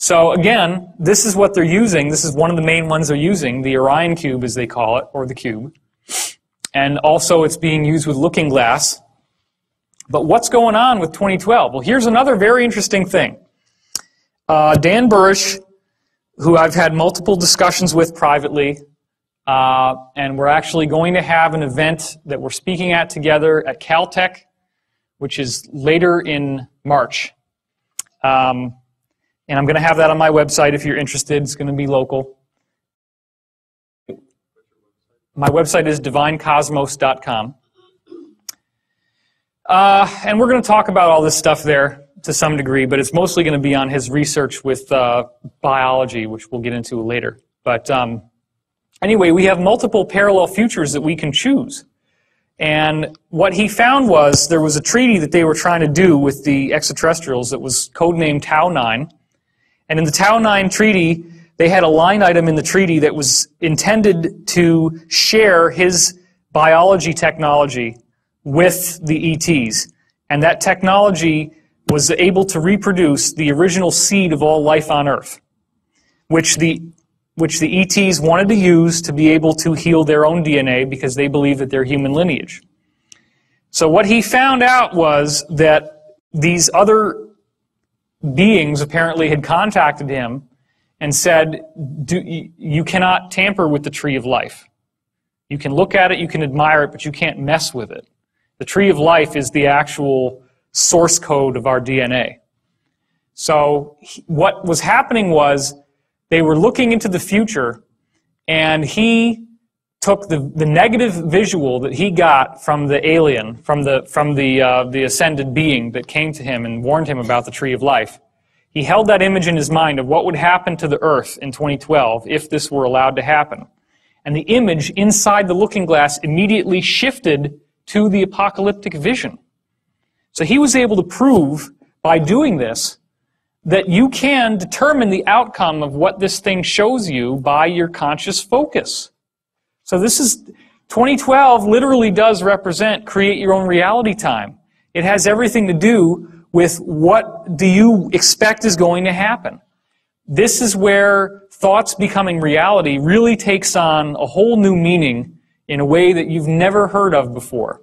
So again, this is what they're using. This is one of the main ones they're using, the Orion cube as they call it, or the cube. And also it's being used with Looking Glass. But what's going on with 2012? Well, here's another very interesting thing. Dan Burish, who I've had multiple discussions with privately, and we're actually going to have an event that we're speaking at together at Caltech, which is later in March. And I'm going to have that on my website if you're interested. It's going to be local. My website is divinecosmos.com. And we're going to talk about all this stuff there to some degree, but it's mostly going to be on his research with biology, which we'll get into later. But anyway, we have multiple parallel futures that we can choose. And what he found was there was a treaty that they were trying to do with the extraterrestrials that was codenamed Tau-9. And in the Tau-9 treaty, they had a line item in the treaty that was intended to share his biology technology with the ETs. And that technology was able to reproduce the original seed of all life on Earth, which the ETs wanted to use to be able to heal their own DNA because they believe that they're human lineage. So what he found out was that these other beings apparently had contacted him and said, you cannot tamper with the tree of life. You can look at it, you can admire it, but you can't mess with it. The tree of life is the actual source code of our DNA. So what was happening was they were looking into the future, and he took the negative visual that he got from the alien, from the ascended being that came to him and warned him about the tree of life. He held that image in his mind of what would happen to the Earth in 2012 if this were allowed to happen. And the image inside the looking glass immediately shifted to the apocalyptic vision. So he was able to prove by doing this that you can determine the outcome of what this thing shows you by your conscious focus. So this is, 2012 literally does represent create your own reality time. It has everything to do with what do you expect is going to happen. This is where thoughts becoming reality really takes on a whole new meaning in a way that you've never heard of before.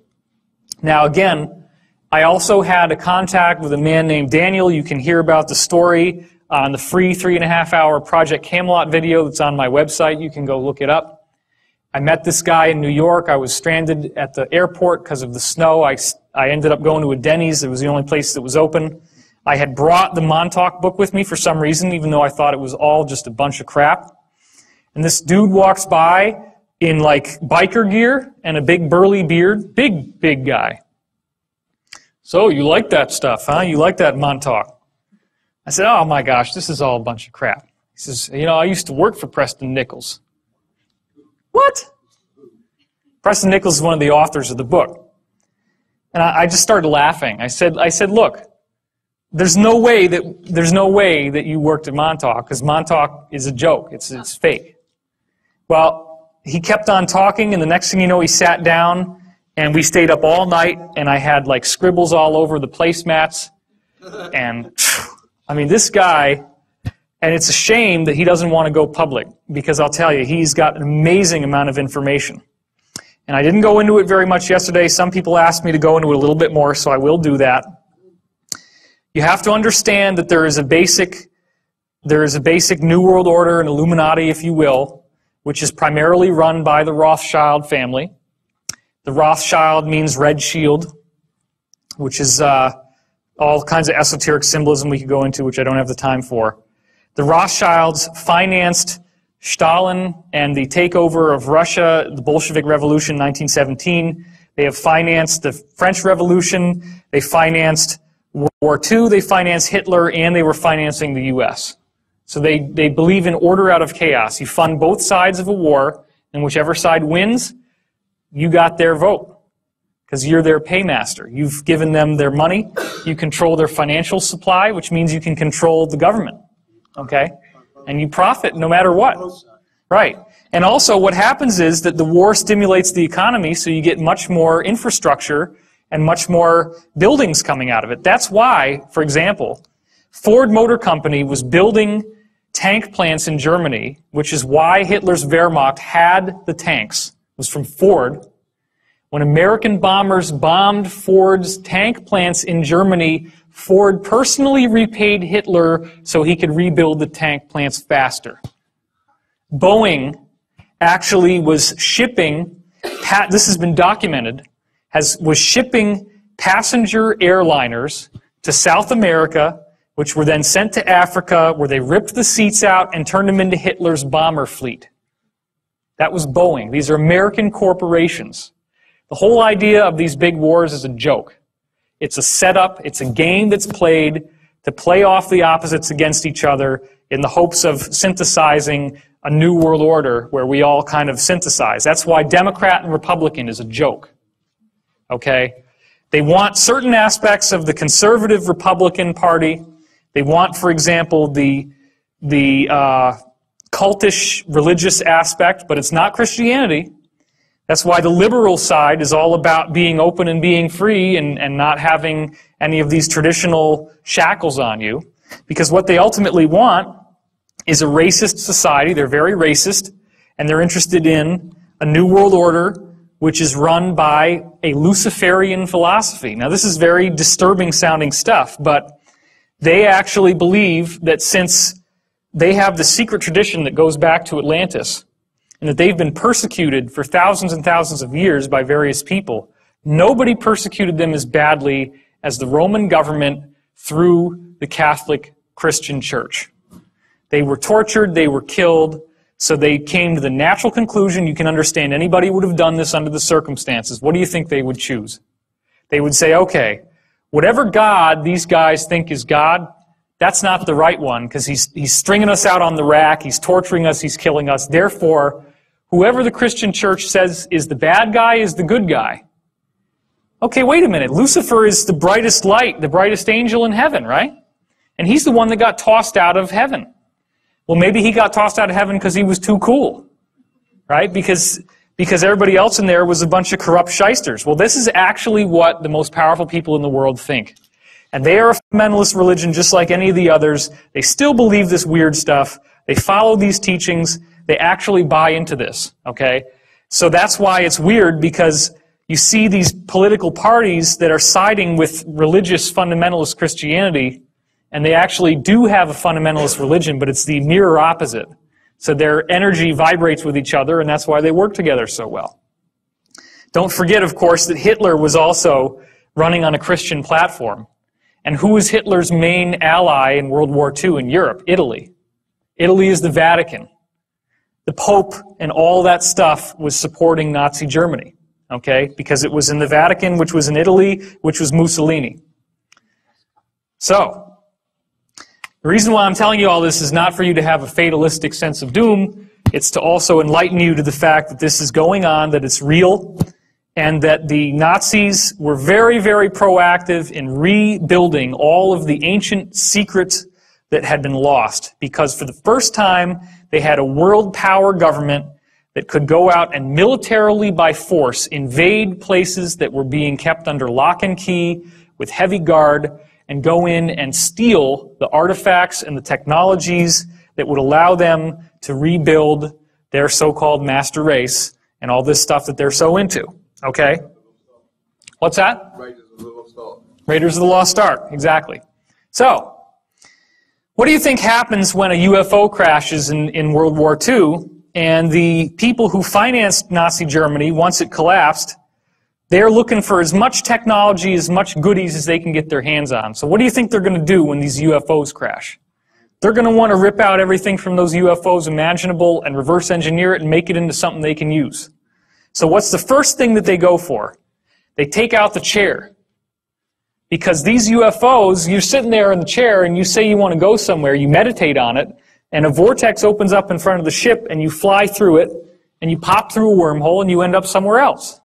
Now again, I also had a contact with a man named Daniel. You can hear about the story on the free 3.5-hour Project Camelot video that's on my website. You can go look it up. I met this guy in New York. I was stranded at the airport because of the snow. I ended up going to a Denny's. It was the only place that was open. I had brought the Montauk book with me for some reason, even though I thought it was all just a bunch of crap. And this dude walks by in like biker gear and a big burly beard. Big guy. So you like that stuff, huh? You like that Montauk? I said, oh my gosh, this is all a bunch of crap. He says, you know, I used to work for Preston Nichols. What? Preston Nichols is one of the authors of the book. And I just started laughing. I said, look, there's no way that you worked at Montauk, because Montauk is a joke. It's fake. Well, he kept on talking, and the next thing you know, he sat down, and we stayed up all night, and I had like scribbles all over the placemats. And I mean, this guy, and it's a shame that he doesn't want to go public, because I'll tell you, he's got an amazing amount of information. And I didn't go into it very much yesterday. Some people asked me to go into it a little bit more, so I will do that. You have to understand that there is a basic New World Order, an Illuminati, if you will, which is primarily run by the Rothschild family. The Rothschild means red shield, which is all kinds of esoteric symbolism we could go into, which I don't have the time for. The Rothschilds financed Stalin and the takeover of Russia, the Bolshevik Revolution, 1917. They have financed the French Revolution. They financed World War II. They financed Hitler, and they were financing the U.S. So they believe in order out of chaos. You fund both sides of a war, and whichever side wins, you got their vote, because you're their paymaster. You've given them their money. You control their financial supply, which means you can control the government. Okay? And you profit no matter what. Right. And also what happens is that the war stimulates the economy, so you get much more infrastructure and much more buildings coming out of it. That's why, for example, Ford Motor Company was building tank plants in Germany, which is why Hitler's Wehrmacht had the tanks. It was from Ford. When American bombers bombed Ford's tank plants in Germany, Ford personally repaid Hitler so he could rebuild the tank plants faster. Boeing actually was shipping, this has been documented, was shipping passenger airliners to South America, which were then sent to Africa, where they ripped the seats out and turned them into Hitler's bomber fleet. That was Boeing. These are American corporations. The whole idea of these big wars is a joke. It's a setup, it's a game that's played to play off the opposites against each other in the hopes of synthesizing a new world order where we all kind of synthesize. That's why Democrat and Republican is a joke. Okay? They want certain aspects of the conservative Republican Party. They want, for example, the cultish religious aspect, but it's not Christianity. That's why the liberal side is all about being open and being free and not having any of these traditional shackles on you. Because what they ultimately want is a racist society. They're very racist, and they're interested in a new world order which is run by a Luciferian philosophy. Now, this is very disturbing sounding stuff, but they actually believe that since they have the secret tradition that goes back to Atlantis, and that they've been persecuted for thousands and thousands of years by various people, nobody persecuted them as badly as the Roman government through the Catholic Christian Church. They were tortured, they were killed, so they came to the natural conclusion, you can understand anybody would have done this under the circumstances. What do you think they would choose? They would say, okay, whatever God these guys think is God, that's not the right one, because he's stringing us out on the rack, he's torturing us, he's killing us. Therefore, whoever the Christian church says is the bad guy is the good guy. Okay, wait a minute. Lucifer is the brightest light, the brightest angel in heaven, right? And he's the one that got tossed out of heaven. Well, maybe he got tossed out of heaven because he was too cool, right? Because everybody else in there was a bunch of corrupt shysters. Well, this is actually what the most powerful people in the world think. And they are a fundamentalist religion just like any of the others. They still believe this weird stuff. They follow these teachings. They actually buy into this, okay? So that's why it's weird, because you see these political parties that are siding with religious fundamentalist Christianity, and they actually do have a fundamentalist religion, but it's the mirror opposite. So their energy vibrates with each other, and that's why they work together so well. Don't forget, of course, that Hitler was also running on a Christian platform. And who was Hitler's main ally in World War II in Europe? Italy. Italy is the Vatican. The Pope and all that stuff was supporting Nazi Germany, okay? Because it was in the Vatican, which was in Italy, which was Mussolini. So, the reason why I'm telling you all this is not for you to have a fatalistic sense of doom. It's to also enlighten you to the fact that this is going on, that it's real, and that the Nazis were very, very proactive in rebuilding all of the ancient secrets that had been lost. Because for the first time, they had a world power government that could go out and militarily by force invade places that were being kept under lock and key with heavy guard, and go in and steal the artifacts and the technologies that would allow them to rebuild their so-called master race and all this stuff that they're so into. Okay? What's that? Raiders of the Lost Ark. Raiders of the Lost Ark, exactly. So, what do you think happens when a UFO crashes in World War II, and the people who financed Nazi Germany, once it collapsed, they're looking for as much technology, as much goodies as they can get their hands on. So what do you think they're going to do when these UFOs crash? They're going to want to rip out everything from those UFOs imaginable and reverse engineer it and make it into something they can use. So what's the first thing that they go for? They take out the chair. Because these UFOs, you're sitting there in the chair and you say you want to go somewhere, you meditate on it, and a vortex opens up in front of the ship and you fly through it, and you pop through a wormhole and you end up somewhere else.